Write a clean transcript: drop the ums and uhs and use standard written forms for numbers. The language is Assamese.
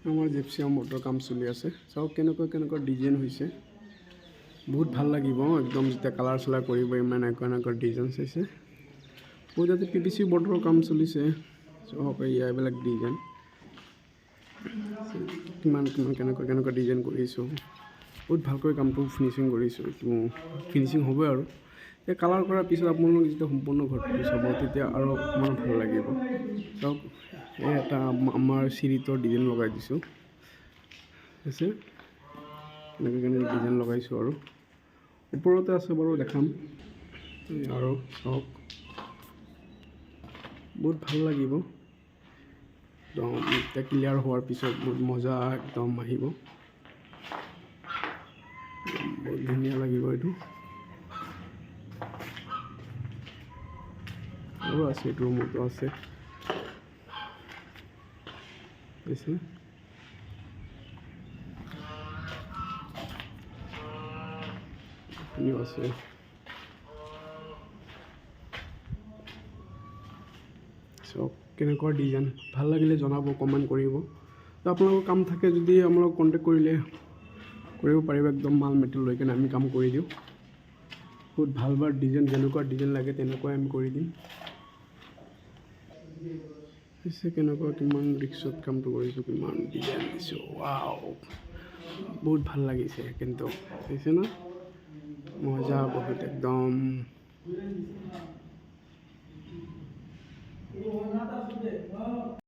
আমাৰ জিপচিয়া মটৰ কাম চলি আছে চাওক কেনেকুৱা ডিজাইন হৈছে বহুত ভাল লাগিব একদম যেতিয়া কালাৰ চালাৰ কৰিব ইমান এনেকুৱা ডিজাইন চাইছে বহুত ইয়াতে PVC বৰ্ডৰ কাম চলিছে চাওক এইবিলাক ডিজাইন কিমান কেনেকুৱা ডিজাইন কৰিছোঁ বহুত ভালকৈ কামটো ফিনিচিং কৰিছোঁ এইটো ফিনিচিং হ'ব আৰু এই কালাৰ কৰাৰ পিছত আপোনালোক যেতিয়া সম্পূৰ্ণ ঘৰটো চাব তেতিয়া আৰু অকণমান ভাল লাগিব চাওক এই এটা আমাৰ চিৰিটোৰ ডিজাইন লগাই দিছোঁ আছে কেনেকৈ ডিজাইন লগাইছোঁ আৰু ওপৰতে আছে বাৰু দেখাম আৰু চাওক বহুত ভাল লাগিব একদম এতিয়া ক্লিয়াৰ হোৱাৰ পিছত বহুত মজা একদম আহিব বহুত ধুনীয়া লাগিব এইটো আৰু আছে এইটো ৰুমতো আছে আছে আছে চাওক কেনেকুৱা ডিজাইন ভাল লাগিলে জনাব কমেণ্ট কৰিব তো আপোনালোকৰ কাম থাকে যদি আমাক কণ্টেক্ট কৰিলে কৰিব পাৰিব একদম মাল মেটেৰিয়েল লৈ কিনে আমি কাম কৰি দিওঁ বহুত ভাল ডিজাইন যেনেকুৱা ডিজাইন লাগে তেনেকুৱাই আমি কৰি দিম কেনেকুৱা কিমান ৰিক্সত কামটো কৰিছোঁ কিমান ডিজাইন দিছোঁ ৱাও বহুত ভাল লাগিছে কিন্তু দেখিছে না মজা বহুত একদম